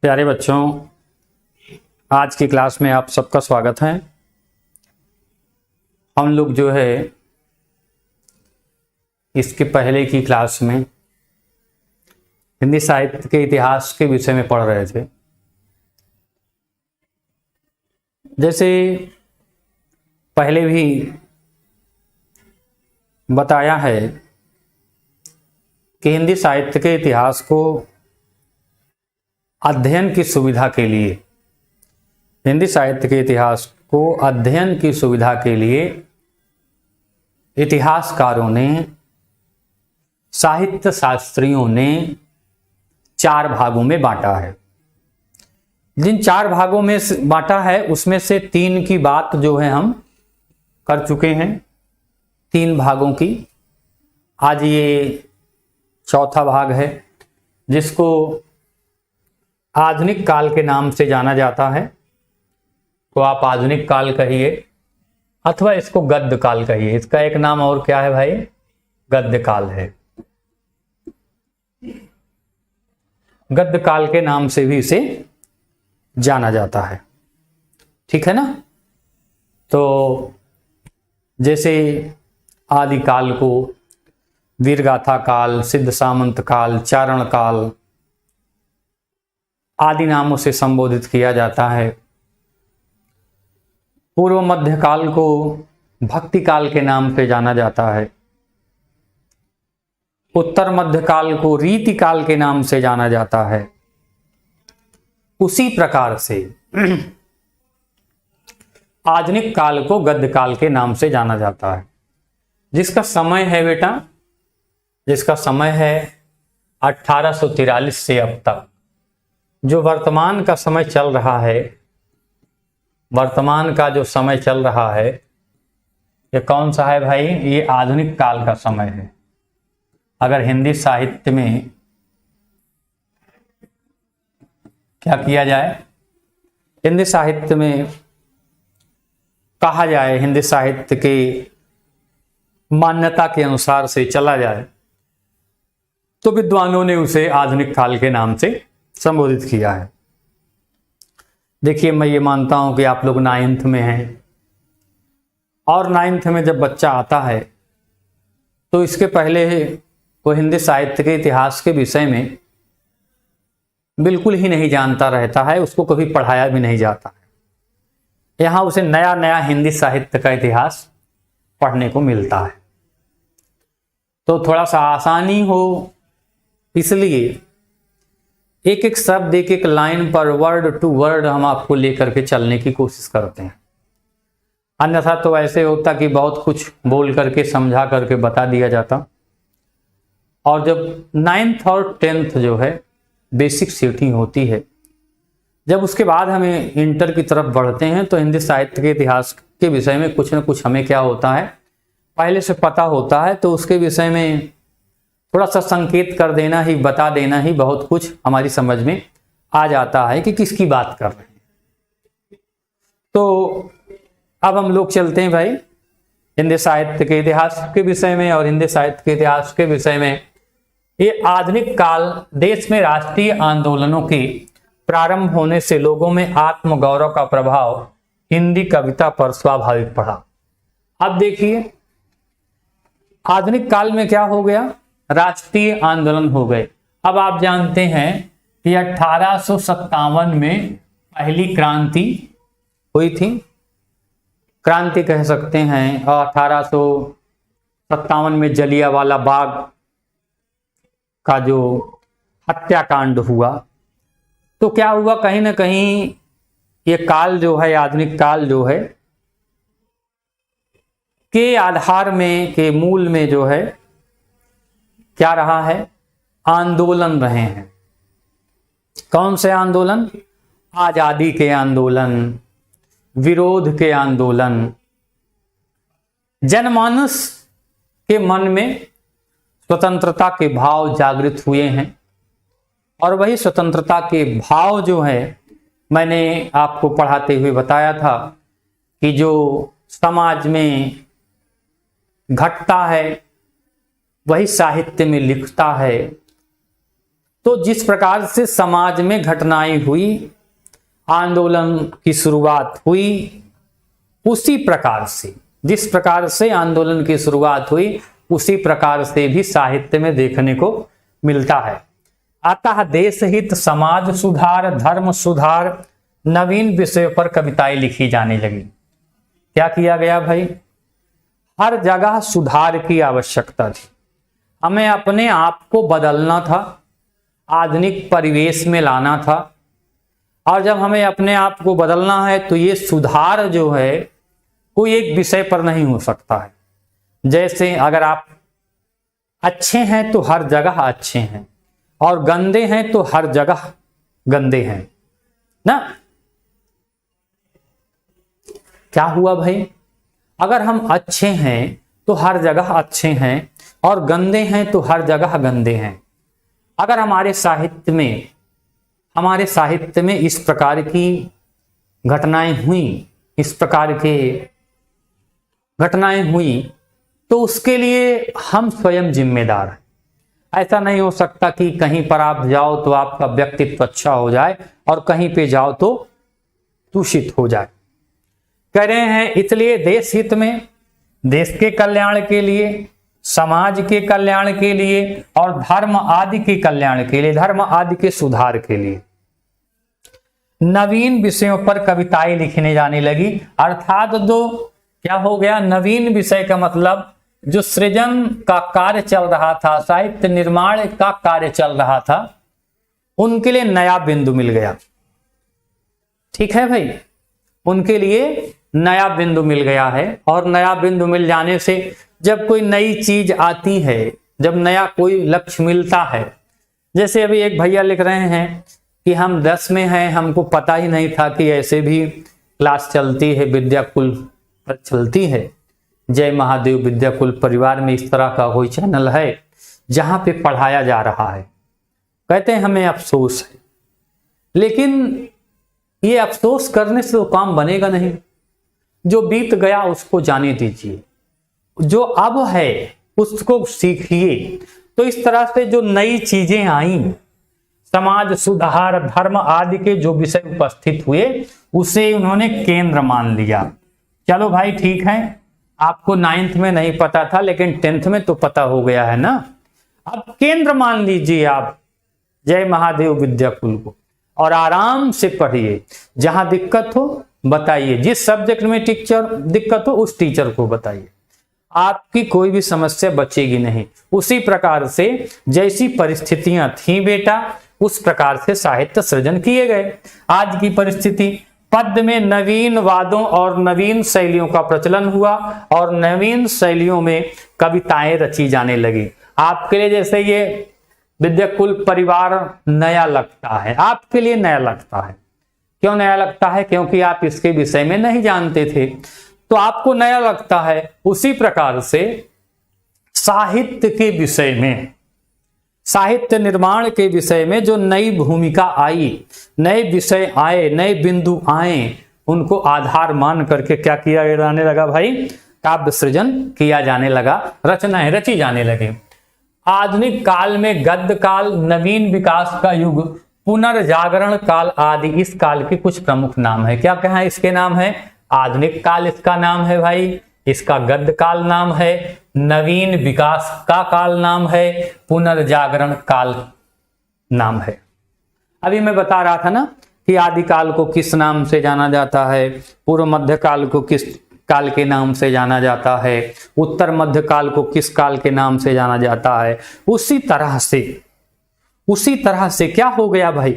प्यारे बच्चों, आज की क्लास में आप सबका स्वागत है। हम लोग जो है इसके पहले की क्लास में हिंदी साहित्य के इतिहास के विषय में पढ़ रहे थे। जैसे पहले भी बताया है कि हिंदी साहित्य के इतिहास को अध्ययन की सुविधा के लिए, हिंदी साहित्य के इतिहास को अध्ययन की सुविधा के लिए इतिहासकारों ने, साहित्य शास्त्रियों ने 4 भागों में बांटा है। जिन 4 भागों में बांटा है उसमें से 3 की बात जो है हम कर चुके हैं, 3 भागों की। आज ये चौथा भाग है जिसको आधुनिक काल के नाम से जाना जाता है। तो आप आधुनिक काल कहिए अथवा इसको गद्य काल कहिए। इसका एक नाम और क्या है भाई? गद्य काल है। गद्य काल के नाम से भी इसे जाना जाता है, ठीक है ना। तो जैसे आदि काल को वीरगाथा काल, सिद्ध सामंत काल, चारण काल आदि नामों से संबोधित किया जाता है। पूर्व मध्य काल को भक्ति काल के नाम से जाना जाता है। उत्तर मध्य काल को रीति काल के नाम से जाना जाता है। उसी प्रकार से आधुनिक काल को गद्य काल के नाम से जाना जाता है। जिसका समय है बेटा, जिसका समय है 1843 से अब तक, जो वर्तमान का समय चल रहा है, वर्तमान का जो समय चल रहा है ये कौन सा है भाई? ये आधुनिक काल का समय है। अगर हिंदी साहित्य में क्या किया जाए, हिंदी साहित्य में कहा जाए, हिंदी साहित्य के मान्यता के अनुसार से चला जाए तो विद्वानों ने उसे आधुनिक काल के नाम से संबोधित किया है। देखिए, मैं ये मानता हूं कि आप लोग 9th में हैं और 9th में जब बच्चा आता है तो इसके पहले वो हिंदी साहित्य के इतिहास के विषय में बिल्कुल ही नहीं जानता रहता है, उसको कभी पढ़ाया भी नहीं जाता है। यहाँ उसे नया नया हिंदी साहित्य का इतिहास पढ़ने को मिलता है। तो थोड़ा सा आसानी हो इसलिए एक एक शब्द, एक एक लाइन पर वर्ड टू वर्ड हम आपको लेकर के चलने की कोशिश करते हैं। अन्यथा तो ऐसे होता कि बहुत कुछ बोल करके समझा करके बता दिया जाता। और जब 9th और 10th जो है बेसिक सीटिंग होती है, जब उसके बाद हमें इंटर की तरफ बढ़ते हैं तो हिंदी साहित्य के इतिहास के विषय में कुछ न कुछ हमें क्या होता है पहले से पता होता है। तो उसके विषय में थोड़ा सा संकेत कर देना ही, बता देना ही बहुत कुछ हमारी समझ में आ जाता है कि किसकी बात कर रहे हैं। तो अब हम लोग चलते हैं भाई हिंदी साहित्य के इतिहास के विषय में। और हिंदी साहित्य के इतिहास के विषय में ये आधुनिक काल देश में राष्ट्रीय आंदोलनों के प्रारंभ होने से लोगों में आत्मगौरव का प्रभाव हिंदी कविता पर स्वाभाविक पड़ा। अब देखिए, आधुनिक काल में क्या हो गया? राष्ट्रीय आंदोलन हो गए। अब आप जानते हैं कि 1857 में पहली क्रांति हुई थी, क्रांति कह सकते हैं। और 1857 में जलियांवाला बाग का जो हत्याकांड हुआ, तो क्या हुआ, कहीं ना कहीं ये काल जो है, आधुनिक काल जो है के आधार में, के मूल में जो है क्या रहा है? आंदोलन रहे हैं। कौन से आंदोलन? आजादी के आंदोलन, विरोध के आंदोलन। जनमानस के मन में स्वतंत्रता के भाव जागृत हुए हैं। और वही स्वतंत्रता के भाव जो है, मैंने आपको पढ़ाते हुए बताया था कि जो समाज में घटता है वही साहित्य में लिखता है। तो जिस प्रकार से समाज में घटनाएं हुई, आंदोलन की शुरुआत हुई, उसी प्रकार से, जिस प्रकार से आंदोलन की शुरुआत हुई उसी प्रकार से भी साहित्य में देखने को मिलता है। अतः देश हित, समाज सुधार, धर्म सुधार, नवीन विषयों पर कविताएं लिखी जाने लगी। क्या किया गया भाई? हर जगह सुधार की आवश्यकता थी। हमें अपने आप को बदलना था, आधुनिक परिवेश में लाना था। और जब हमें अपने आप को बदलना है तो ये सुधार जो है कोई एक विषय पर नहीं हो सकता है। जैसे अगर आप अच्छे हैं तो हर जगह अच्छे हैं, और गंदे हैं तो हर जगह गंदे हैं ना। क्या हुआ भाई? अगर हम अच्छे हैं तो हर जगह अच्छे हैं, और गंदे हैं तो हर जगह गंदे हैं। अगर हमारे साहित्य में इस प्रकार की घटनाएं हुई, इस प्रकार के घटनाएं हुई, तो उसके लिए हम स्वयं जिम्मेदार हैं। ऐसा नहीं हो सकता कि कहीं पर आप जाओ तो आपका व्यक्तित्व अच्छा हो जाए और कहीं पे जाओ तो दूषित हो जाए। कह रहे हैं इसलिए देश हित में, देश के कल्याण के लिए, समाज के कल्याण के लिए और धर्म आदि के कल्याण के लिए, धर्म आदि के सुधार के लिए नवीन विषयों पर कविताएं लिखने जाने लगी। अर्थात जो क्या हो गया, नवीन विषय का मतलब जो सृजन का कार्य चल रहा था, साहित्य निर्माण का कार्य चल रहा था, उनके लिए नया बिंदु मिल गया। ठीक है भाई, उनके लिए नया बिंदु मिल गया है। और नया बिंदु मिल जाने से जब कोई नई चीज आती है, जब नया कोई लक्ष्य मिलता है, जैसे अभी एक भैया लिख रहे हैं कि हम 10 में हैं, हमको पता ही नहीं था कि ऐसे भी क्लास चलती है, विद्याकुल पर चलती है। जय महादेव विद्याकुल परिवार में इस तरह का कोई चैनल है जहां पे पढ़ाया जा रहा है। कहते हैं हमें अफसोस है, लेकिन ये अफसोस करने से तो काम बनेगा नहीं। जो बीत गया उसको जाने दीजिए, जो अब है उसको सीखिए। तो इस तरह से जो नई चीजें आई, समाज सुधार, धर्म आदि के जो विषय उपस्थित हुए, उसे उन्होंने केंद्र मान लिया। चलो भाई ठीक है, आपको 9th में नहीं पता था लेकिन 10th में तो पता हो गया है ना। अब केंद्र मान लीजिए आप जय महादेव विद्याकुल को, और आराम से पढ़िए। जहां दिक्कत हो बताइए, जिस सब्जेक्ट में टीचर दिक्कत हो उस टीचर को बताइए, आपकी कोई भी समस्या बचेगी नहीं। उसी प्रकार से जैसी परिस्थितियां थी बेटा, उस प्रकार से साहित्य सृजन किए गए। आज की परिस्थिति, पद्य में नवीन वादों और नवीन शैलियों का प्रचलन हुआ, और नवीन शैलियों में कविताएं रची जाने लगी। आपके लिए जैसे ये विद्याकुल परिवार नया लगता है, आपके लिए नया लगता है। क्यों नया लगता है? क्योंकि आप इसके विषय में नहीं जानते थे, तो आपको नया लगता है। उसी प्रकार से साहित्य के विषय में, साहित्य निर्माण के विषय में जो नई भूमिका आई, नए विषय आए, नए बिंदु आए, उनको आधार मान करके क्या किया जाने लगा भाई? काव्य सृजन किया जाने लगा, रचनाएं रची जाने लगी। आधुनिक काल में गद्य काल, नवीन विकास का युग, पुनर्जागरण काल आदि इस काल के कुछ प्रमुख नाम है। क्या कहा इसके नाम है? आधुनिक काल इसका नाम है भाई, इसका गद्य काल नाम है, नवीन विकास का काल नाम है, पुनर्जागरण काल नाम है। अभी मैं बता रहा था ना कि आदि काल को किस नाम से जाना जाता है, पूर्व मध्य काल को किस काल के नाम से जाना जाता है, उत्तर मध्य काल को किस काल के नाम से जाना जाता है। उसी तरह से क्या हो गया भाई?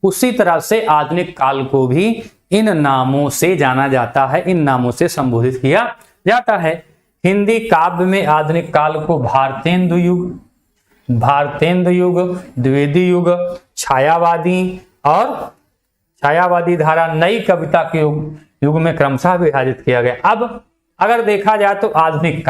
उसी तरह से आधुनिक काल को भी इन नामों से जाना जाता है, इन नामों से संबोधित किया जाता है। हिंदी काव्य में आधुनिक काल को भारतेंदु युग, द्विवेदी युग, छायावादी और छायावादी धारा, नई कविता के युग में क्रमशः विभाजित किया गया। अब अगर देखा जाए तो आधुनिक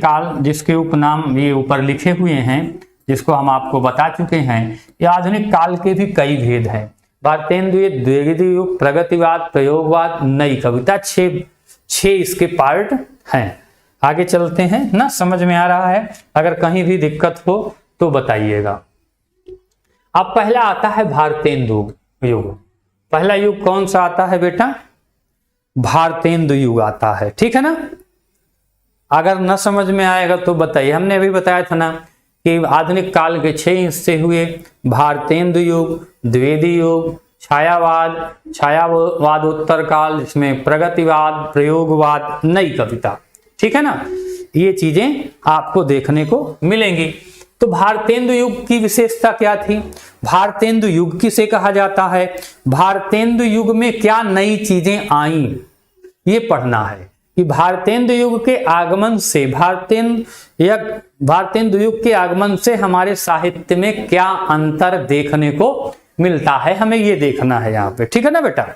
काल जिसके उपनाम ये ऊपर लिखे हुए हैं, जिसको हम आपको बता चुके हैं, ये आधुनिक काल के भी कई भेद हैं। भारतेंदु द्विवेदी युग, प्रगतिवाद, प्रयोगवाद, नई कविता, 6 इसके पार्ट हैं। आगे चलते हैं ना, समझ में आ रहा है? अगर कहीं भी दिक्कत हो तो बताइएगा। अब पहला आता है भारतेंदु युग। पहला युग कौन सा आता है बेटा? भारतेंदु युग आता है, ठीक है ना। अगर न समझ में आएगा तो बताइए। हमने अभी बताया था ना कि आधुनिक काल के 6 हिस्से हुए, भारतेंदु युग, द्विवेदी युग, छायावाद उत्तर काल, जिसमें प्रगतिवाद, प्रयोगवाद, नई कविता, ठीक है ना। ये चीजें आपको देखने को मिलेंगी। तो भारतेंदु युग की विशेषता क्या थी? भारतेंदु युग किसे कहा जाता है? भारतेंदु युग में क्या नई चीजें आई, ये पढ़ना है कि भारतेंदु युग के आगमन से भारतेंदु युग के आगमन से हमारे साहित्य में क्या अंतर देखने को मिलता है, हमें ये देखना है यहाँ पे, ठीक है ना बेटा।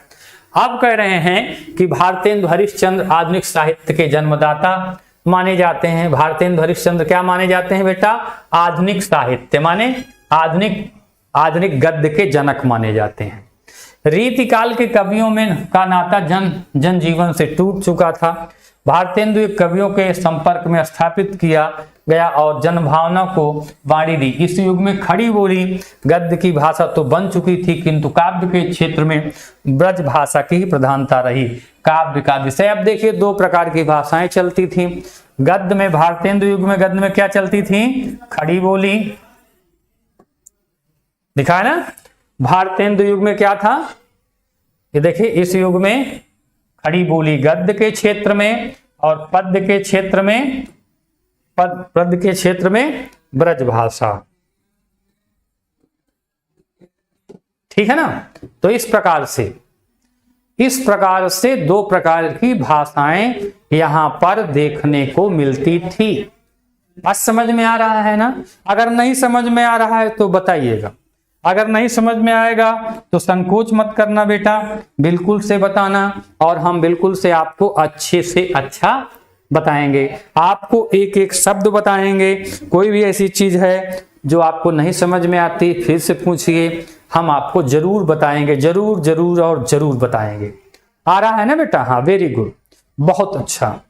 आप कह रहे हैं कि भारतेंदु हरिश्चंद्र आधुनिक साहित्य के जन्मदाता माने जाते हैं। भारतेंदु हरिश्चंद्र क्या माने जाते हैं बेटा? आधुनिक साहित्य माने आधुनिक गद्य के जनक माने जाते हैं। रीतिकाल के कवियों में का नाता जनजीवन से टूट चुका था। भारतेंदु कवियों के संपर्क में स्थापित किया गया और जनभावना को वाणी दी। इस युग में खड़ी बोली गद्य की भाषा तो बन चुकी थी, किंतु काव्य के क्षेत्र में ब्रज भाषा की ही प्रधानता रही। काव्य का विषय, अब देखिए 2 प्रकार की भाषाएं चलती थी गद्य में। भारतेंदु युग में गद्य में क्या चलती थी? खड़ी बोली, दिखा है ना। भारतेंदु युग में क्या था? ये देखिए, इस युग में खड़ी बोली गद्य के क्षेत्र में और पद्य के क्षेत्र में ब्रज भाषा, ठीक है ना। तो इस प्रकार से 2 प्रकार की भाषाएं यहां पर देखने को मिलती थी। आज समझ में आ रहा है ना? अगर नहीं समझ में आ रहा है तो बताइएगा। अगर नहीं समझ में आएगा तो संकोच मत करना बेटा, बिल्कुल से बताना, और हम बिल्कुल से आपको अच्छे से अच्छा बताएंगे। आपको एक एक शब्द बताएंगे। कोई भी ऐसी चीज है जो आपको नहीं समझ में आती, फिर से पूछिए, हम आपको जरूर बताएंगे, जरूर और जरूर बताएंगे। आ रहा है ना बेटा? हाँ, वेरी गुड, बहुत अच्छा,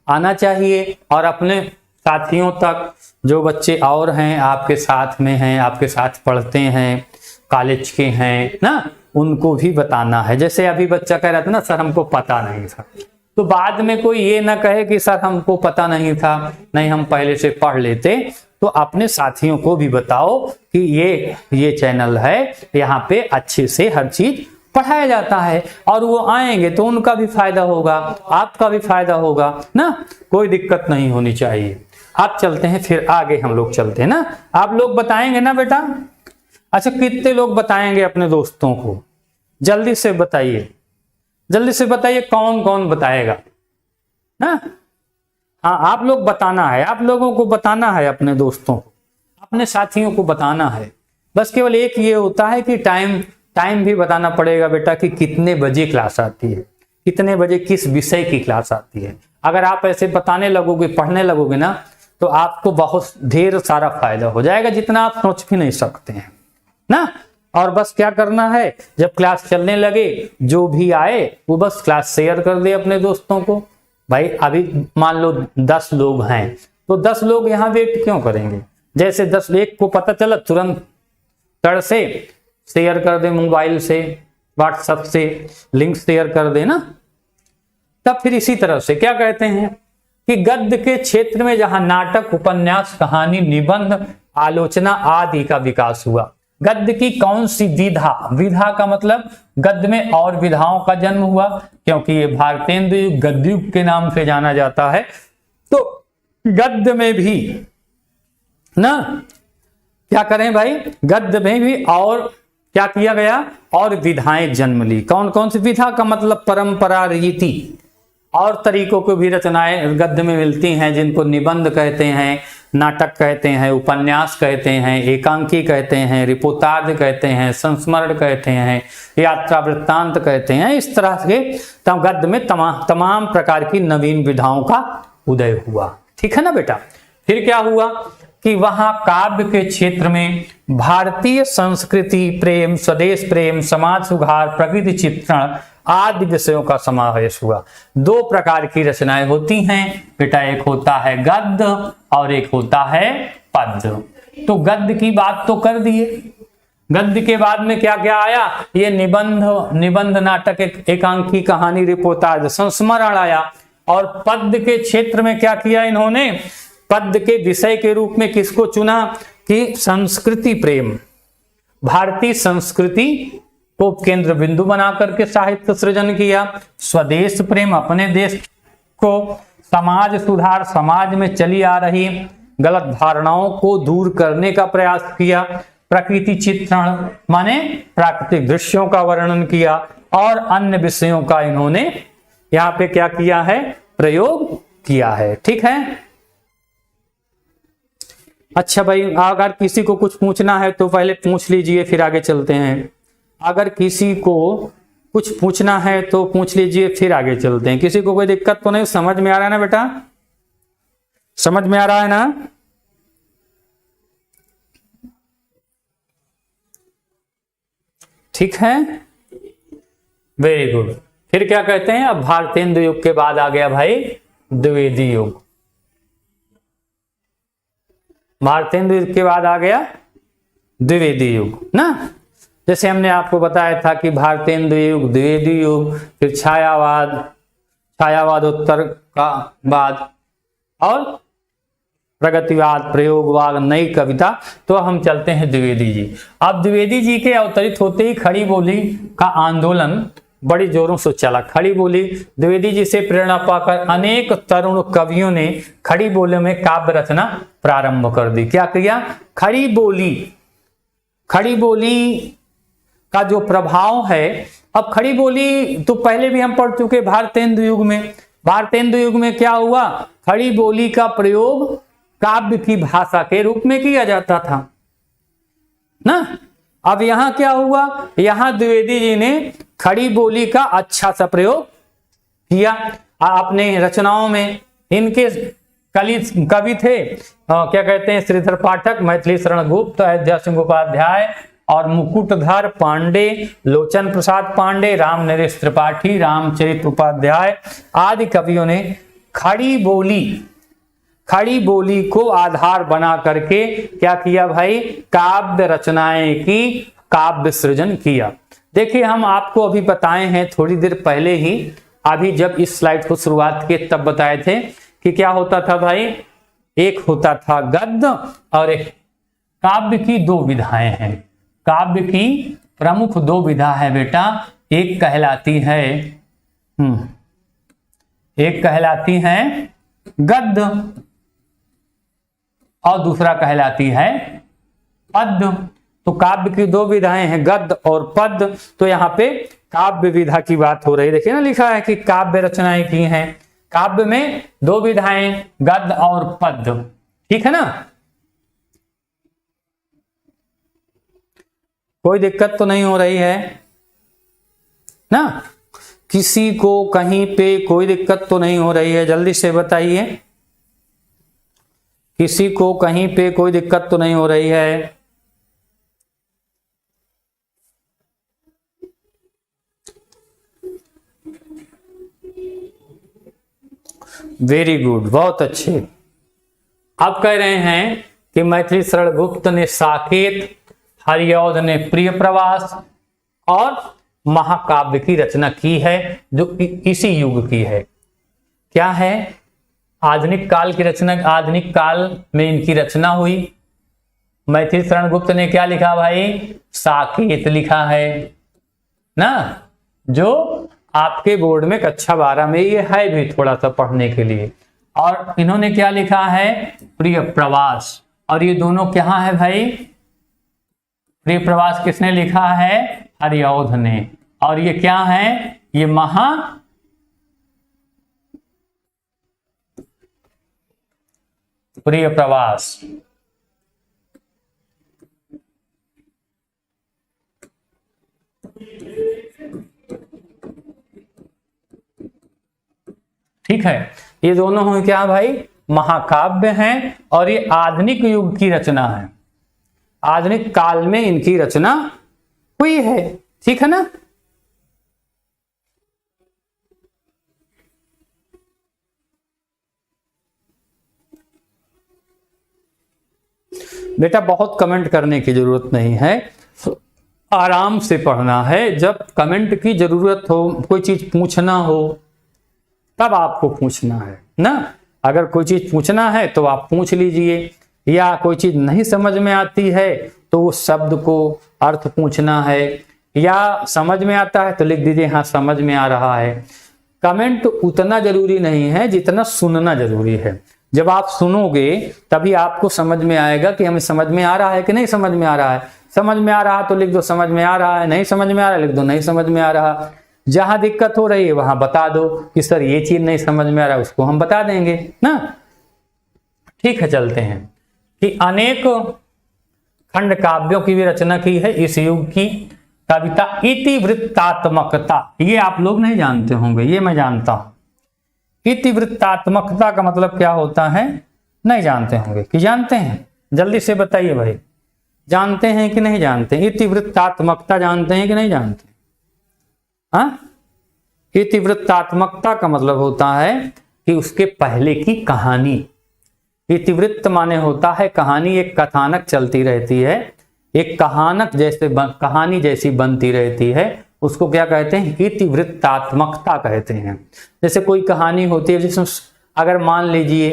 आना चाहिए। और अपने साथियों तक, जो बच्चे और हैं आपके साथ में हैं, आपके साथ पढ़ते हैं, कॉलेज के हैं ना, उनको भी बताना है। जैसे अभी बच्चा कह रहा था ना, सर हमको पता नहीं था, तो बाद में कोई ये ना कहे कि सर हमको पता नहीं था, नहीं हम पहले से पढ़ लेते। तो अपने साथियों को भी बताओ कि ये चैनल है, यहाँ पे अच्छे से हर चीज पढ़ाया जाता है, और वो आएंगे तो उनका भी फायदा होगा, आपका भी फायदा होगा ना, कोई दिक्कत नहीं होनी चाहिए। आप चलते हैं, फिर आगे हम लोग चलते हैं ना। आप लोग बताएंगे ना बेटा? अच्छा, कितने लोग बताएंगे अपने दोस्तों को? जल्दी से बताइए, जल्दी से बताइए, कौन कौन बताएगा ना? हाँ, आप लोग बताना है, आप लोगों को बताना है, अपने दोस्तों को, अपने साथियों को बताना है। बस केवल एक ये होता है कि टाइम भी बताना पड़ेगा बेटा, कि कितने बजे क्लास आती है, कितने बजे किस विषय की क्लास आती है। अगर आप ऐसे बताने लगोगे, पढ़ने लगोगे ना, तो आपको बहुत ढेर सारा फायदा हो जाएगा, जितना आप सोच भी नहीं सकते हैं ना। और बस क्या करना है, जब क्लास चलने लगे, जो भी आए वो बस क्लास शेयर कर दे अपने दोस्तों को। भाई अभी मान लो 10 लोग हैं, तो 10 लोग यहाँ वेट क्यों करेंगे? जैसे 10 एक को पता चला, तुरंत तड़ से शेयर कर दे, मोबाइल से, व्हाट्सएप से लिंक शेयर कर दे ना। तब फिर इसी तरह से क्या कहते हैं कि गद्य के क्षेत्र में जहां नाटक, उपन्यास, कहानी, निबंध, आलोचना आदि का विकास हुआ। गद्य की कौन सी विधा का मतलब गद्य में और विधाओं का जन्म हुआ, क्योंकि ये भारतेंदु युग गद्य युग के नाम से जाना जाता है। तो गद्य में भी ना क्या करें भाई, गद्य में भी और क्या किया गया, और विधाएं जन्म ली। कौन कौन सी विधा का मतलब परंपरा, रीति और तरीकों को भी रचनाएं गद्य में मिलती हैं, जिनको निबंध कहते हैं, नाटक कहते हैं, उपन्यास कहते हैं, एकांकी कहते हैं, रिपोर्टार्ज कहते हैं, संस्मरण कहते हैं, यात्रा वृत्तांत कहते हैं। इस तरह के गद्य में तमाम प्रकार की नवीन विधाओं का उदय हुआ। ठीक है ना बेटा? फिर क्या हुआ कि वहां काव्य के क्षेत्र में भारतीय संस्कृति, प्रेम, स्वदेश प्रेम, समाज सुधार, प्रकृति चित्रण आदि विषयों का समावेश हुआ। 2 प्रकार की रचनाएं होती हैं बेटा, एक होता है गद्य और एक होता है पद्य। तो गद्य की बात तो कर दिए, गद्य के बाद में क्या क्या आया, ये निबंध नाटक, एकांकी कहानी, रिपोर्टाज, संस्मरण आया। और पद्य के क्षेत्र में क्या किया इन्होंने, पद्य के विषय के रूप में किसको चुना कि संस्कृति प्रेम, भारतीय संस्कृति को केंद्र बिंदु बना करके साहित्य सृजन किया। स्वदेश प्रेम, अपने देश को, समाज सुधार, समाज में चली आ रही गलत धारणाओं को दूर करने का प्रयास किया। प्रकृति चित्रण माने प्राकृतिक दृश्यों का वर्णन किया। और अन्य विषयों का इन्होंने यहाँ पे क्या किया है, प्रयोग किया है। ठीक है, अच्छा भाई, अगर किसी को कुछ पूछना है तो पहले पूछ लीजिए, फिर आगे चलते हैं। अगर किसी को कुछ पूछना है तो पूछ लीजिए, फिर आगे चलते हैं। किसी को कोई दिक्कत तो नहीं, समझ में आ रहा है ना बेटा, समझ में आ रहा है ना? ठीक है, वेरी गुड। फिर क्या कहते हैं, अब भारतेंदु युग के बाद आ गया भाई द्विवेदी युग। भारतेंदु युग के बाद आ गया द्विवेदी युग ना। जैसे हमने आपको बताया था कि भारतेंदु युग, द्विवेदी युग, फिर छायावादोत्तर का बाद, और प्रगतिवाद, प्रयोगवाद, नई कविता। तो हम चलते हैं द्विवेदी जी। अब द्विवेदी जी के अवतरित होते ही खड़ी बोली का आंदोलन बड़ी जोरों से चला। खड़ी बोली, द्विवेदी जी से प्रेरणा पाकर अनेक तरुण कवियों ने खड़ी बोली में काव्य रचना प्रारंभ कर दी। क्या किया, खड़ी बोली का जो प्रभाव है, अब खड़ी बोली तो पहले भी हम पढ़ चुके भारतेंदु युग में। भारतेंदु युग में क्या हुआ, खड़ी बोली का प्रयोग काव्य की भाषा के रूप में किया जाता था ना। अब यहां क्या हुआ, यहां द्विवेदी जी ने खड़ी बोली का अच्छा सा प्रयोग किया अपने रचनाओं में। इनके कवि थे क्या कहते हैं, श्रीधर पाठक, मैथिली शरण गुप्त, अयोध्या सिंह उपाध्याय और मुकुटधर पांडे, लोचन प्रसाद पांडे, राम नरेश त्रिपाठी, रामचरित उपाध्याय आदि कवियों ने खड़ी बोली को आधार बना करके क्या किया भाई, काव्य रचनाएं की, काव्य सृजन किया। देखिए, हम आपको अभी बताए हैं थोड़ी देर पहले ही, अभी जब इस स्लाइड को शुरुआत किए तब बताए थे कि क्या होता था भाई, एक होता था गद्य और एक काव्य की दो विधाएं हैं। काव्य की प्रमुख दो विधा है बेटा, एक कहलाती है गद्य और दूसरा कहलाती है पद्य। तो काव्य की दो विधाएं हैं, गद्य और पद्य। तो यहाँ पे काव्य विधा की बात हो रही है। देखिए ना, लिखा है कि काव्य रचनाएं की हैं। काव्य में दो विधाएं, गद्य और पद्य। ठीक है ना, कोई दिक्कत तो नहीं हो रही है ना? किसी को कहीं पे कोई दिक्कत तो नहीं हो रही है? जल्दी से बताइए, किसी को कहीं पे कोई दिक्कत तो नहीं हो रही है? वेरी गुड, बहुत अच्छे। अब कह रहे हैं कि मैथिली शरण गुप्त ने साकेत, हरिऔध ने प्रिय प्रवास और महाकाव्य की रचना की है, जो इसी युग की है। क्या है, आधुनिक काल की रचना। आधुनिक काल में इनकी रचना हुई। मैथिली शरण गुप्त ने क्या लिखा भाई, साकेत लिखा है ना, जो आपके बोर्ड में कक्षा 12 में ये है भी थोड़ा सा पढ़ने के लिए। और इन्होंने क्या लिखा है, प्रिय प्रवास। और ये दोनों क्या है भाई, प्रिय प्रवास किसने लिखा है, हरिऔध ने। और ये क्या है, ये प्रिय प्रवास। ठीक है, ये दोनों हैं क्या भाई, महाकाव्य हैं। और ये आधुनिक युग की रचना है, आधुनिक काल में इनकी रचना हुई है। ठीक है ना, बेटा बहुत कमेंट करने की जरूरत नहीं है, आराम से पढ़ना है। जब कमेंट की जरूरत हो, कोई चीज पूछना हो, तब आपको पूछना है ना। अगर कोई चीज पूछना है तो आप पूछ लीजिए, या कोई चीज नहीं समझ में आती है तो उस शब्द को अर्थ पूछना है, या समझ में आता है तो लिख दीजिए हाँ समझ में आ रहा है। कमेंट उतना जरूरी नहीं है जितना सुनना जरूरी है। जब आप सुनोगे तभी आपको समझ में आएगा कि हमें समझ में आ रहा है कि नहीं समझ में आ रहा है। समझ में आ रहा तो लिख दो समझ में आ रहा है, नहीं समझ में आ रहा लिख दो नहीं समझ में आ रहा। जहां दिक्कत हो रही है वहां बता दो कि सर ये चीज नहीं समझ में आ रहा, उसको हम बता देंगे ना। ठीक है, चलते हैं कि अनेक खंड काव्यों की भी रचना की है इस युग की कविता इतिवृत्तात्मकता। ये आप लोग नहीं जानते होंगे, ये मैं जानता हूं। इतिवृत्तात्मकता का मतलब क्या होता है नहीं जानते होंगे कि जानते हैं? जल्दी से बताइए भाई, जानते हैं कि नहीं जानते? इतिवृत्तात्मकता जानते हैं कि नहीं जानते? हाँ, इतिवृत्तात्मकता का मतलब होता है कि उसके पहले की कहानी। इतिवृत्त माने होता है कहानी, एक कथानक चलती रहती है, एक कहानी जैसी बनती रहती है, उसको क्या कहते हैं? इतिवृत्तात्मकता कहते हैं। जैसे कोई कहानी होती है जिसमें अगर मान लीजिए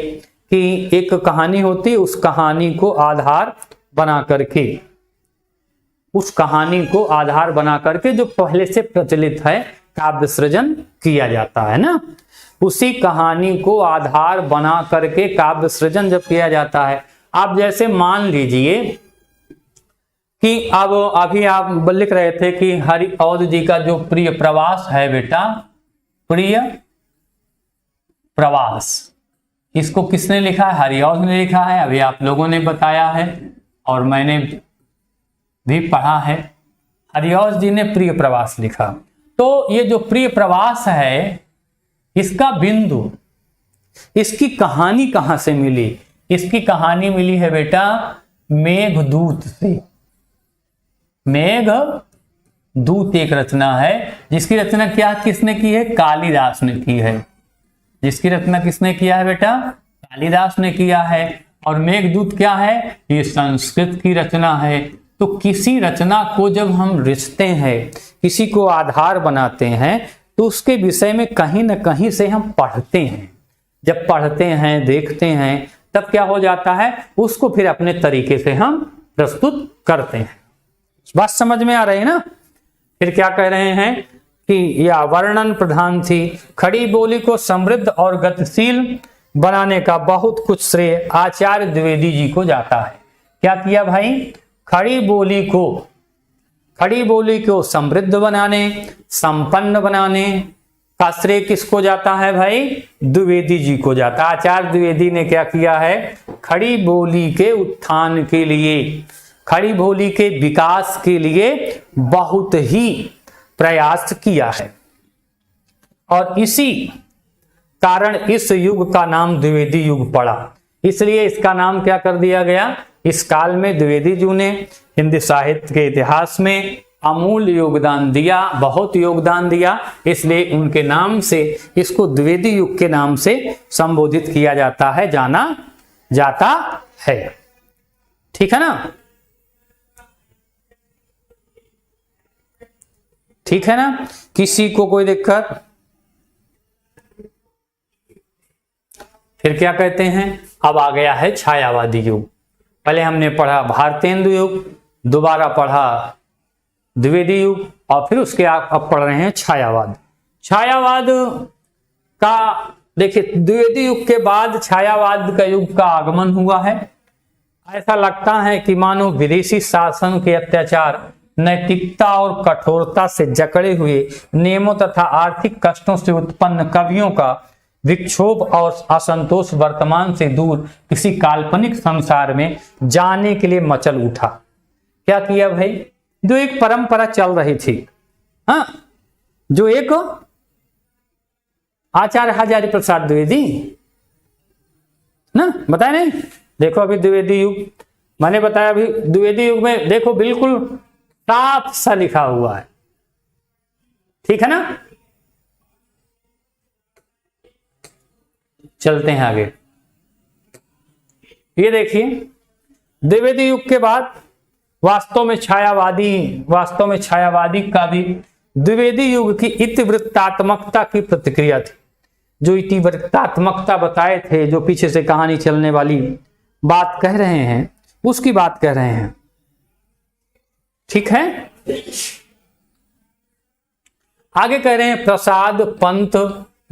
कि एक कहानी होती है, उस कहानी को आधार बना करके, उस कहानी को आधार बना करके जो पहले से प्रचलित है काव्य सृजन किया जाता है ना, उसी कहानी को आधार बना करके काव्य सृजन जब किया जाता है। आप जैसे मान लीजिए कि अब अभी आप लिख रहे थे कि हरिऔध जी का जो प्रिय प्रवास है बेटा, प्रिय प्रवास, इसको किसने लिखा है? हरिऔध ने लिखा है। अभी आप लोगों ने बताया है और मैंने भी पढ़ा है, हरिऔध जी ने प्रिय प्रवास लिखा। तो ये जो प्रिय प्रवास है, इसका बिंदु, इसकी कहानी कहां से मिली? इसकी कहानी मिली है बेटा मेघदूत से। मेघदूत एक रचना है जिसकी रचना किसने की है? कालिदास ने की है। जिसकी रचना किसने किया है बेटा? कालिदास ने किया है। और मेघदूत क्या है? ये संस्कृत की रचना है। तो किसी रचना को जब हम रचते हैं, किसी को आधार बनाते हैं, तो उसके विषय में कहीं ना कहीं से हम पढ़ते हैं। जब पढ़ते हैं, देखते हैं, तब क्या हो जाता है? उसको फिर अपने तरीके से हम प्रस्तुत करते हैं। बात समझ में आ रही है ना? फिर क्या कह रहे हैं कि यह वर्णन प्रधान थी। खड़ी बोली को समृद्ध और गतिशील बनाने का बहुत कुछ श्रेय आचार्य द्विवेदी जी को जाता है। क्या किया भाई? खड़ी बोली को समृद्ध बनाने, संपन्न बनाने का श्रेय किसको जाता है भाई? द्विवेदी जी को जाता है। आचार्य द्विवेदी ने क्या किया है? खड़ी बोली के उत्थान के लिए, खड़ी बोली के विकास के लिए बहुत ही प्रयास किया है। और इसी कारण इस युग का नाम द्विवेदी युग पड़ा। इसलिए इसका नाम क्या कर दिया गया? इस काल में द्विवेदी जी ने हिंदी साहित्य के इतिहास में अमूल्य योगदान दिया, बहुत योगदान दिया। इसलिए उनके नाम से इसको द्विवेदी युग के नाम से संबोधित किया जाता है, जाना जाता है। ठीक है ना? ठीक है ना? किसी को कोई दिक्कत? फिर क्या कहते हैं? अब आ गया है छायावादी युग। पहले हमने पढ़ा भारतेंदु युग, दोबारा पढ़ा द्विवेदी युग, और फिर उसके अब पढ़ रहे हैं छायावाद। छायावाद का देखिए, द्विवेदी युग के बाद छायावाद का युग का आगमन हुआ है। ऐसा लगता है कि मानो विदेशी शासन के अत्याचार, नैतिकता और कठोरता से जकड़े हुए नियमों तथा आर्थिक कष्टों से उत्पन्न कवियों का विक्षोभ और असंतोष वर्तमान से दूर किसी काल्पनिक संसार में जाने के लिए मचल उठा। क्या किया भाई? जो एक परंपरा चल रही थी, हाँ, जो एक आचार्य हजारी प्रसाद द्विवेदी ना, बताया नहीं? देखो अभी द्विवेदी युग मैंने बताया, अभी द्विवेदी युग में देखो बिल्कुल साफ सा लिखा हुआ है। ठीक है ना? चलते हैं आगे। ये देखिए, द्विवेदी युग के बाद वास्तव में छायावादी का भी द्विवेदी युग की इतिवृत्तात्मकता की प्रतिक्रिया थी। जो इतिवृत्तात्मकता बताए थे, जो पीछे से कहानी चलने वाली बात कह रहे हैं, उसकी बात कह रहे हैं। ठीक है, आगे कह रहे हैं प्रसाद, पंत,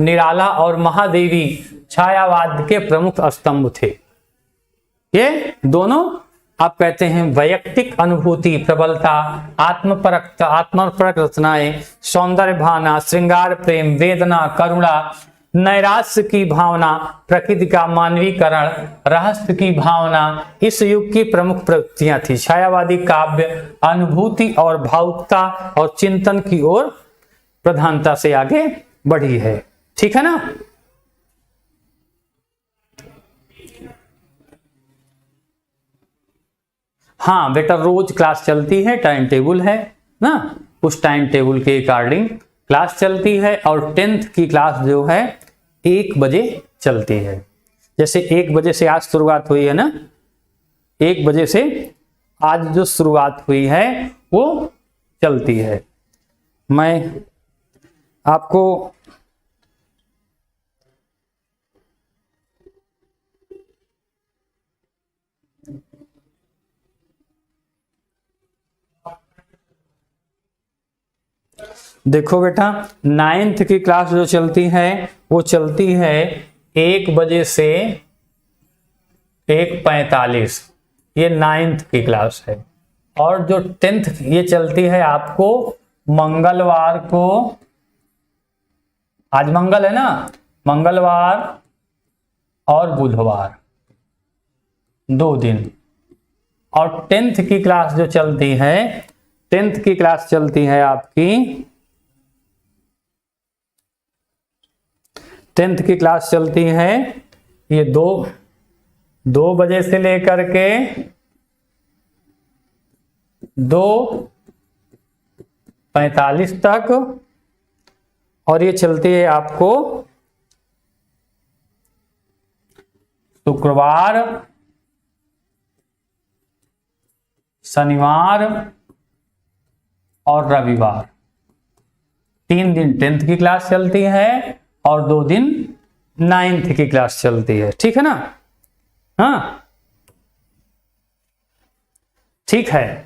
निराला और महादेवी छायावाद के प्रमुख स्तंभ थे। ये दोनों आप कहते हैं वैयक्तिक अनुभूति, प्रबलता, आत्मपरक रचनाएं, सौंदर्य भावना, श्रृंगार प्रेम, वेदना, करुणा, नैराश्य की भावना, प्रकृति का मानवीकरण, रहस्य की भावना इस युग की प्रमुख प्रवृत्तियां थी। छायावादी काव्य अनुभूति और भावुकता और चिंतन की ओर प्रधानता से आगे बढ़ी है। ठीक है ना। हाँ बेटा, रोज क्लास चलती है, टाइम टेबल है ना, उस टाइम टेबल के अकॉर्डिंग क्लास चलती है। और 10th की क्लास जो है 1 बजे चलती है। जैसे 1 बजे से आज शुरुआत हुई है ना, 1 बजे से आज जो शुरुआत हुई है वो चलती है। मैं आपको देखो बेटा, 9th की क्लास जो चलती है वो चलती है 1 बजे से 1:45, ये 9th की क्लास है। और जो 10th ये चलती है आपको मंगलवार को, आज मंगल है ना, मंगलवार और बुधवार 2 दिन। और 10th की क्लास जो चलती है, 10th की क्लास चलती है आपकी, 10th की क्लास चलती है ये 2 बजे से लेकर के 2:45 तक। और ये चलती है आपको शुक्रवार, शनिवार और रविवार। 3 दिन 10th की क्लास चलती है और 2 दिन 9th की क्लास चलती है। ठीक है ना। हाँ ठीक है,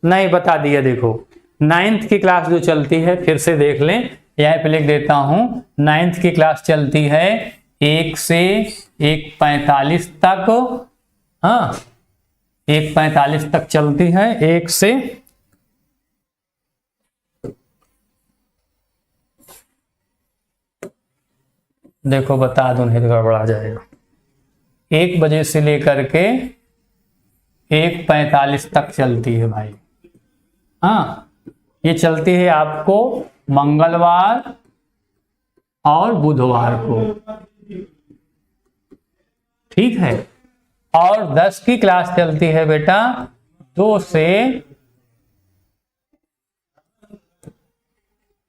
नहीं बता दिया। देखो 9th की क्लास जो चलती है, फिर से देख लें, यहां पे लिख देता हूं। 9th की क्लास चलती है 1 से 1:45 तक। हाँ, 1:45 तक चलती है। 1 से देखो बता दो, नहीं तो गड़बड़ा जाएगा। 1 बजे से लेकर के 1:45 तक चलती है भाई। हाँ, ये चलती है आपको मंगलवार और बुधवार को। ठीक है। और 10 की क्लास चलती है बेटा 2 से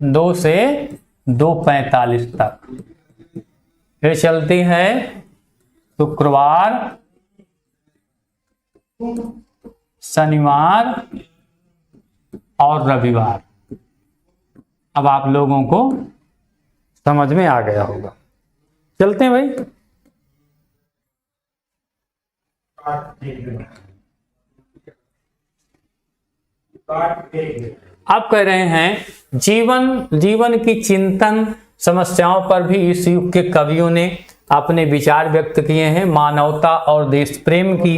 2:45 तक। फिर चलती है शुक्रवार, शनिवार और रविवार। अब आप लोगों को समझ में आ गया होगा। चलते हैं भाई। आप कह रहे हैं जीवन की चिंतन समस्याओं पर भी इस युग के कवियों ने अपने विचार व्यक्त किए हैं। मानवता और देश प्रेम की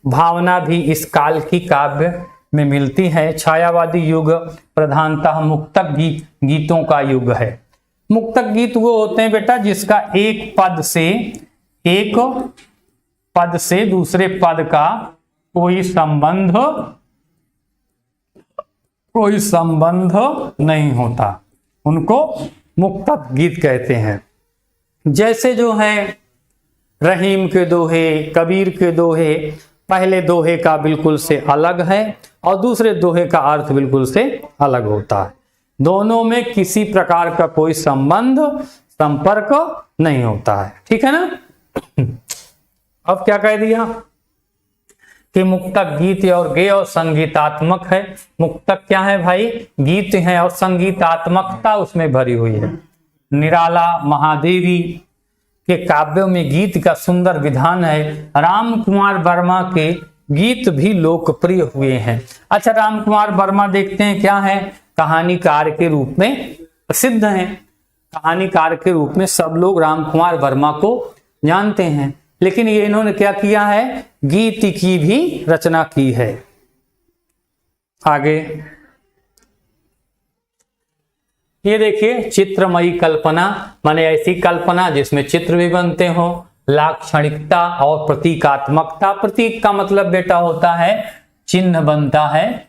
भावना भी इस काल की काव्य में मिलती है। छायावादी युग प्रधानतः मुक्तक गीतों का युग है। मुक्तक गीत वो होते हैं बेटा जिसका एक पद से दूसरे पद का कोई संबंध नहीं होता, उनको मुक्तक गीत कहते हैं। जैसे जो है रहीम के दोहे, कबीर के दोहे, पहले दोहे का बिल्कुल से अलग है और दूसरे दोहे का अर्थ बिल्कुल से अलग होता है। दोनों में किसी प्रकार का कोई संपर्क नहीं होता है। ठीक है ना। अब क्या कह दिया कि मुक्तक गीत और गेय और संगीतात्मक है। मुक्तक क्या है भाई? गीत है और संगीतात्मकता उसमें भरी हुई है। निराला महादेवी के काव्यों में गीत का सुंदर विधान है। राम कुमार वर्मा के गीत भी लोकप्रिय हुए हैं। अच्छा, राम कुमार वर्मा देखते हैं क्या है? कहानीकार के रूप में प्रसिद्ध हैं। कहानीकार के रूप में सब लोग राम कुमार वर्मा को जानते हैं, लेकिन ये इन्होंने क्या किया है? गीत की भी रचना की है। आगे ये देखिए, चित्रमयी कल्पना, माने ऐसी कल्पना जिसमें चित्र भी बनते हो। लाक्षणिकता और प्रतीकात्मकता। प्रतीक का मतलब बेटा होता है चिन्ह बनता है।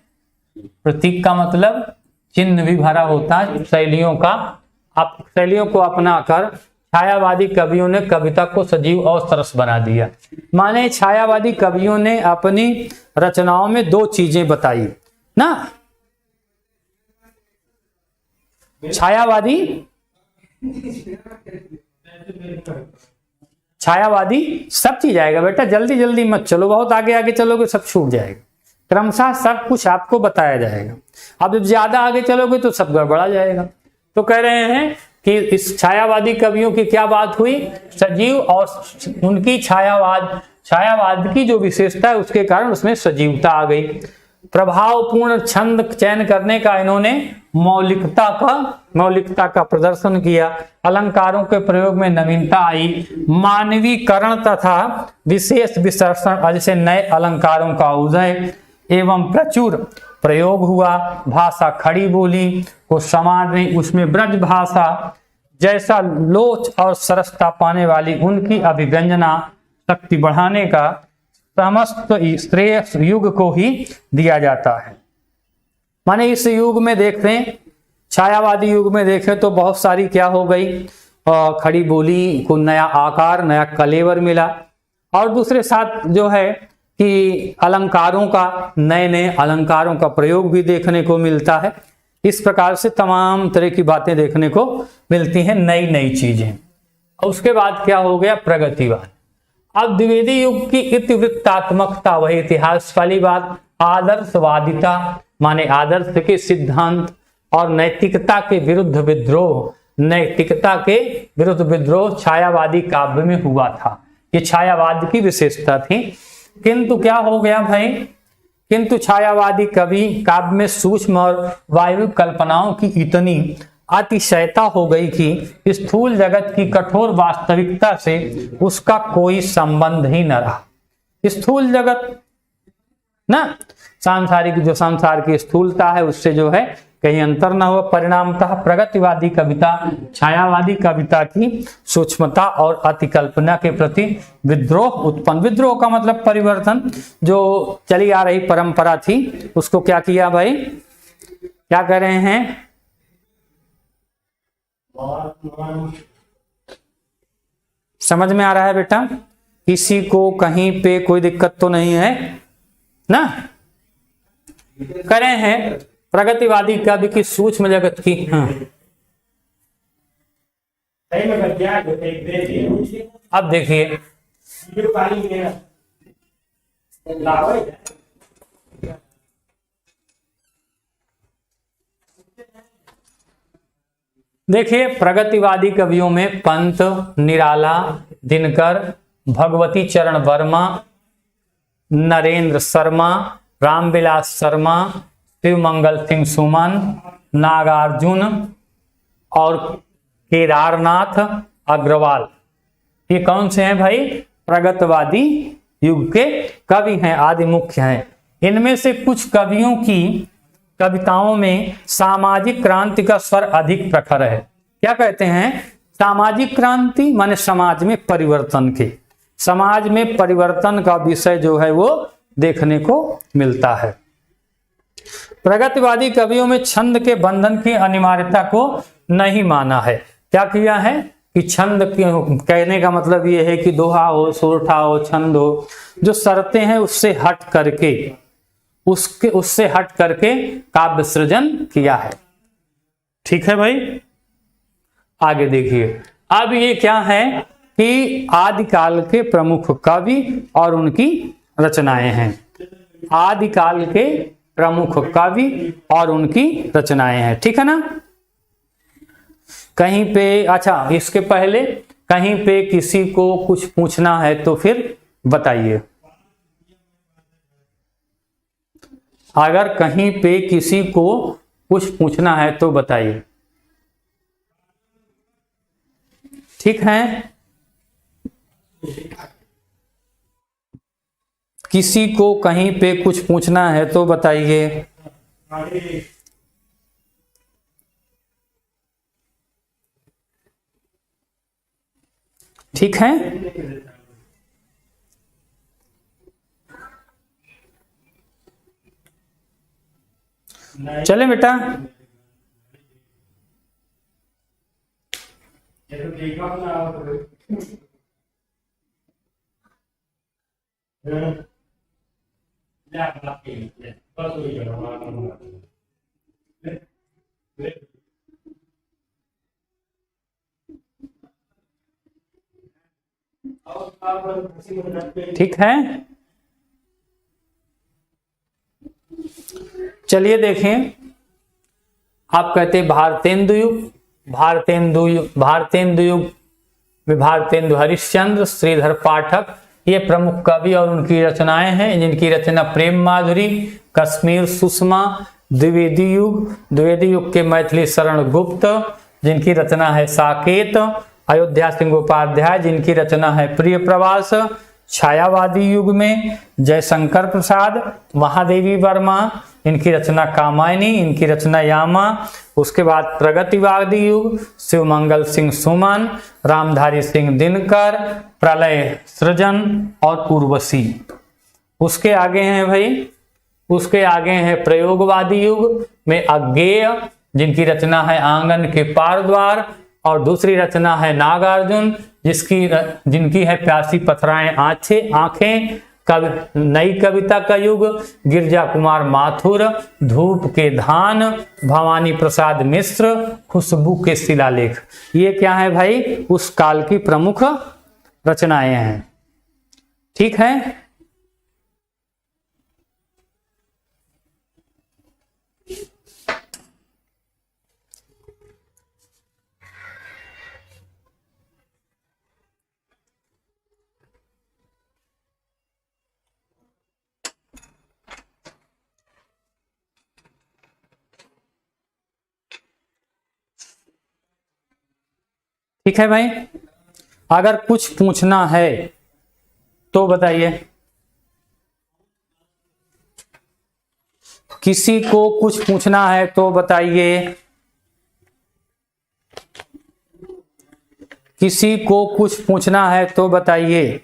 प्रतीक का मतलब चिन्ह भी भरा होता है शैलियों का। आप शैलियों को अपनाकर छायावादी कवियों ने कविता को सजीव और सरस बना दिया। माने छायावादी कवियों ने अपनी रचनाओं में दो चीजें बताई ना। छायावादी सब चीज आएगा बेटा, जल्दी जल्दी मत चलो, बहुत आगे आगे चलोगे सब छूट जाएगा। क्रमशः सब कुछ आपको बताया जाएगा। अब जब ज्यादा आगे चलोगे तो सब गड़बड़ा जाएगा। तो कह रहे हैं कि इस छायावादी कवियों की क्या बात हुई? सजीव और उनकी छायावाद की जो विशेषता है उसके कारण उसमें सजीवता आ गई। प्रभावपूर्ण छंद चयन करने का इन्होंने मौलिकता का प्रदर्शन किया। अलंकारों के प्रयोग में नवीनता आई। मानवीकरण तथा विशेष विशेषण जैसे नए अलंकारों का उदय एवं प्रचुर प्रयोग हुआ। भाषा खड़ी बोली को समाज में उसमें ब्रज भाषा जैसा लोच और सरसता पाने वाली उनकी अभिव्यंजना शक्ति बढ़ाने का समस्त श्रेय युग को ही दिया जाता है। माने इस युग में देख रहे हैं, छायावादी युग में देखें तो बहुत सारी क्या हो गई? खड़ी बोली को नया आकार, नया कलेवर मिला। और दूसरे साथ जो है कि अलंकारों का, नए नए अलंकारों का प्रयोग भी देखने को मिलता है। इस प्रकार से तमाम तरह की बातें देखने को मिलती हैं, नई नई चीजें। और उसके बाद क्या हो गया? प्रगतिवाद। अब द्विवेदी युग की इतिवृत्तात्मकता, वही इतिहास वाली बात। आदर्शवादिता माने आदर्श के सिद्धांत और नैतिकता के विरुद्ध विद्रोह छायावादी काव्य में हुआ था। ये छायावाद की विशेषता थी। किंतु क्या हो गया भाई? किंतु छायावादी कवि काव्य में सूक्ष्म और वायु कल्पनाओं की इतनी अतिशयता हो गई कि स्थूल जगत की कठोर वास्तविकता से उसका कोई संबंध ही न रहा। स्थूल जगत ना, संसार की स्थूलता है उससे जो है कहीं अंतर न हो। परिणामतः प्रगतिवादी कविता छायावादी कविता की सूक्ष्मता और अतिकल्पना के प्रति विद्रोह का मतलब परिवर्तन, जो चली आ रही परंपरा थी उसको क्या किया भाई? क्या कर रहे हैं? समझ में आ रहा है बेटा? किसी को कहीं पे कोई दिक्कत तो नहीं है ना? करे हैं प्रगतिवादी कवि की सूक्ष्म जगत की। हाँ, अब देखिए प्रगतिवादी कवियों में पंत, निराला, दिनकर, भगवती चरण वर्मा, नरेंद्र शर्मा, रामविलास शर्मा, शिवमंगल सिंह सुमन, नागार्जुन और केदारनाथ अग्रवाल, ये कौन से हैं भाई? प्रगतिवादी युग के कवि हैं, आदि मुख्य हैं। इनमें से कुछ कवियों की कविताओं में सामाजिक क्रांति का स्वर अधिक प्रखर है। क्या कहते हैं? सामाजिक क्रांति माने समाज में परिवर्तन का विषय जो है वो देखने को मिलता है। प्रगतिवादी कवियों में छंद के बंधन की अनिवार्यता को नहीं माना है। क्या किया है कि छंद कहने का मतलब ये है कि दोहा हो, सोरठा हो, छंद हो, जो शर्तें हैं उससे हट करके काव्य सृजन किया है। ठीक है भाई, आगे देखिए। अब ये क्या है कि आदिकाल के प्रमुख कवि और उनकी रचनाएं हैं। आदिकाल के प्रमुख कवि और उनकी रचनाएं हैं। ठीक है ना। कहीं पे, अच्छा इसके पहले कहीं पे किसी को कुछ पूछना है तो फिर बताइए। अगर कहीं पे किसी को कुछ पूछना है तो बताइए। ठीक है, किसी को कहीं पे कुछ पूछना है तो बताइए। ठीक है, चले बेटा। ठीक है, चलिए देखें। आप कहते हैं भारतेंदु युग, भारतेंदु युग में भारतेंदु हरिश्चंद्र, श्रीधर पाठक, ये प्रमुख कवि और उनकी रचनाएं हैं, जिनकी रचना प्रेम माधुरी, कश्मीर सुषमा, द्विवेदी युग के मैथिली शरण गुप्त, जिनकी रचना है साकेत, अयोध्या सिंह उपाध्याय, जिनकी रचना है प्रिय प्रवास, छायावादी युग में जयशंकर प्रसाद, महादेवी वर्मा, इनकी रचना कामायनी, इनकी रचना यामा। उसके बाद प्रगतिवादी युग, शिवमंगल सिंह सुमन, रामधारी सिंह दिनकर, प्रलय सृजन और उर्वशी। उसके आगे हैं भाई, उसके आगे है प्रयोगवादी युग में अज्ञेय, जिनकी रचना है आंगन के पार द्वार, और दूसरी रचना है नागार्जुन, जिनकी है प्यासी पथराएं आंखें। नई कविता का युग गिरजा कुमार माथुर, धूप के धान, भवानी प्रसाद मिश्र, खुशबू के शिलालेख। ये क्या है भाई, उस काल की प्रमुख रचनाएं हैं। ठीक है, ठीक है भाई। अगर कुछ पूछना है तो बताइए। किसी को कुछ पूछना है तो बताइए। किसी को कुछ पूछना है तो बताइए।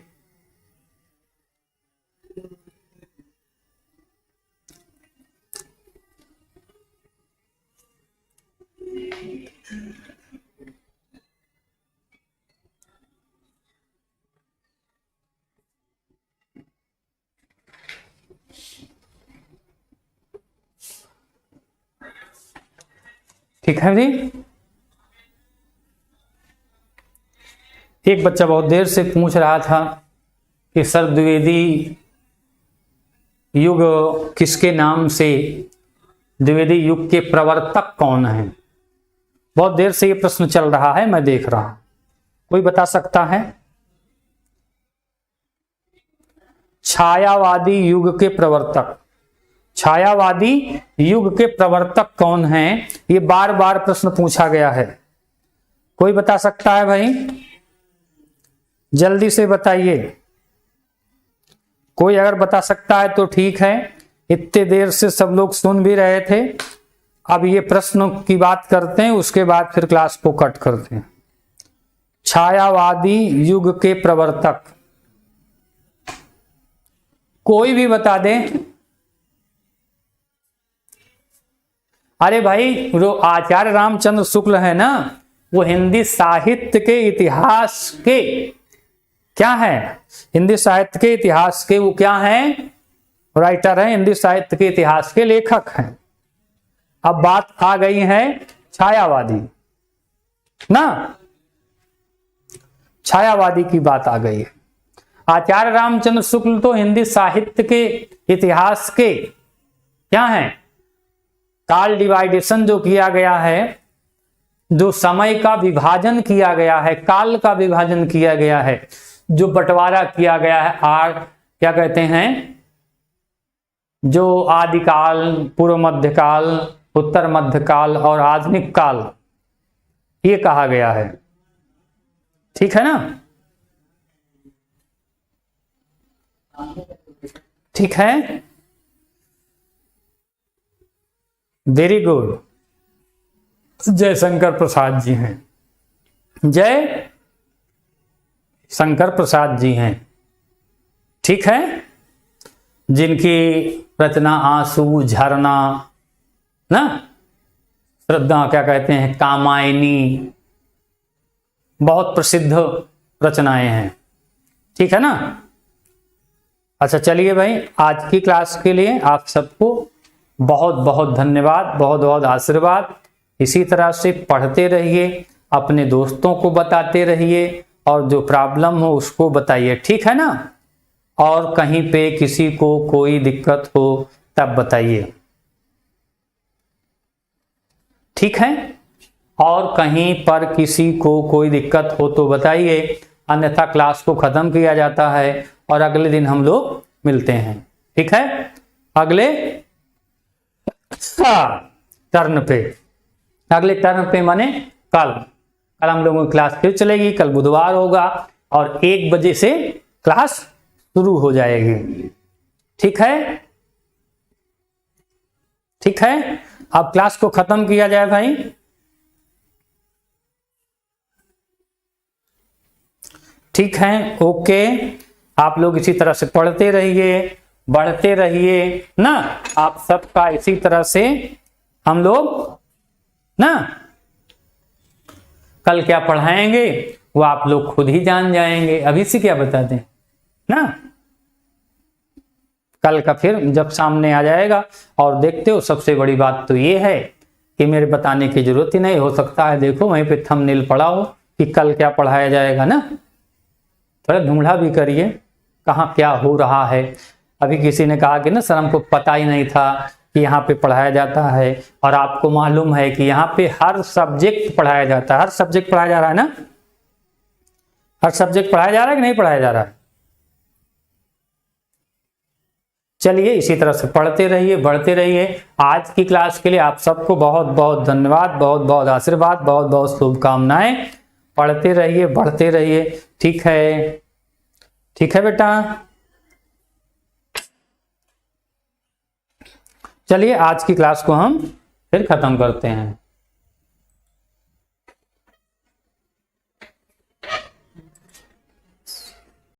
ठीक है जी। एक बच्चा बहुत देर से पूछ रहा था कि सर द्विवेदी युग किसके नाम से, द्विवेदी युग के प्रवर्तक कौन हैं? बहुत देर से ये प्रश्न चल रहा है, मैं देख रहा हूं। कोई बता सकता है? छायावादी युग के प्रवर्तक, छायावादी युग के प्रवर्तक कौन हैं? ये बार बार प्रश्न पूछा गया है। कोई बता सकता है भाई? जल्दी से बताइए। कोई अगर बता सकता है तो ठीक है, इतने देर से सब लोग सुन भी रहे थे। अब ये प्रश्नों की बात करते हैं, उसके बाद फिर क्लास को कट करते हैं। छायावादी युग के प्रवर्तक कोई भी बता दे। अरे भाई, जो आचार्य रामचंद्र शुक्ल है ना, वो हिंदी साहित्य के इतिहास के क्या है, हिंदी साहित्य के इतिहास के वो क्या हैं, राइटर हैं, हिंदी साहित्य के इतिहास के लेखक हैं। अब बात आ गई है छायावादी ना, छायावादी की बात आ गई है। आचार्य रामचंद्र शुक्ल तो हिंदी साहित्य के इतिहास के क्या हैं, काल डिवाइडेशन जो किया गया है, जो समय का विभाजन किया गया है, काल का विभाजन किया गया है, जो बंटवारा किया गया है, क्या कहते हैं, जो आदिकाल, पूर्व मध्यकाल, उत्तर मध्यकाल और आधुनिक काल, ये कहा गया है। ठीक है ना, ठीक है, वेरी गुड। जय शंकर प्रसाद जी हैं, जय शंकर प्रसाद जी हैं। ठीक है, जिनकी रचना आंसू, झरना ना, श्रद्धा, क्या कहते हैं, कामायनी, बहुत प्रसिद्ध रचनाएं हैं। ठीक है ना। अच्छा चलिए भाई, आज की क्लास के लिए आप सबको बहुत बहुत धन्यवाद, बहुत बहुत आशीर्वाद। इसी तरह से पढ़ते रहिए, अपने दोस्तों को बताते रहिए, और जो प्रॉब्लम हो उसको बताइए। ठीक है ना, और कहीं पे किसी को कोई दिक्कत हो तब बताइए। ठीक है, और कहीं पर किसी को कोई दिक्कत हो तो बताइए, अन्यथा क्लास को खत्म किया जाता है और अगले दिन हम लोग मिलते हैं। ठीक है, अगले टर्न पे, अगले टर्न पे माने कल हम लोगों की क्लास फिर चलेगी। कल बुधवार होगा और 1 बजे से क्लास शुरू हो जाएगी। ठीक है, ठीक है, अब क्लास को खत्म किया जाए भाई। ठीक है, ओके, आप लोग इसी तरह से पढ़ते रहिए, बढ़ते रहिए ना। आप सबका इसी तरह से हम लोग ना कल क्या पढ़ाएंगे वो आप लोग खुद ही जान जाएंगे। अभी से क्या बता दें ना, कल का फिर जब सामने आ जाएगा। और देखते हो, सबसे बड़ी बात तो ये है कि मेरे बताने की जरूरत ही नहीं, हो सकता है देखो वहीं पे थंबनेल पड़ा हो कि कल क्या पढ़ाया जाएगा ना। थोड़ा ढूंढा भी करिए कहाँ क्या हो रहा है। अभी किसी ने कहा कि ना सर हमको पता ही नहीं था कि यहाँ पे पढ़ाया जाता है, और आपको मालूम है कि यहाँ पे हर सब्जेक्ट पढ़ाया जाता है। हर सब्जेक्ट पढ़ाया जा रहा है ना, हर सब्जेक्ट पढ़ाया जा रहा है कि नहीं पढ़ाया जा रहा है। चलिए इसी तरह से पढ़ते रहिए, बढ़ते रहिए। आज की क्लास के लिए आप सबको बहुत बहुत धन्यवाद, बहुत बहुत आशीर्वाद, बहुत बहुत शुभकामनाएं। पढ़ते रहिए, बढ़ते रहिए। ठीक है, ठीक है बेटा। चलिए आज की क्लास को हम फिर खत्म करते हैं।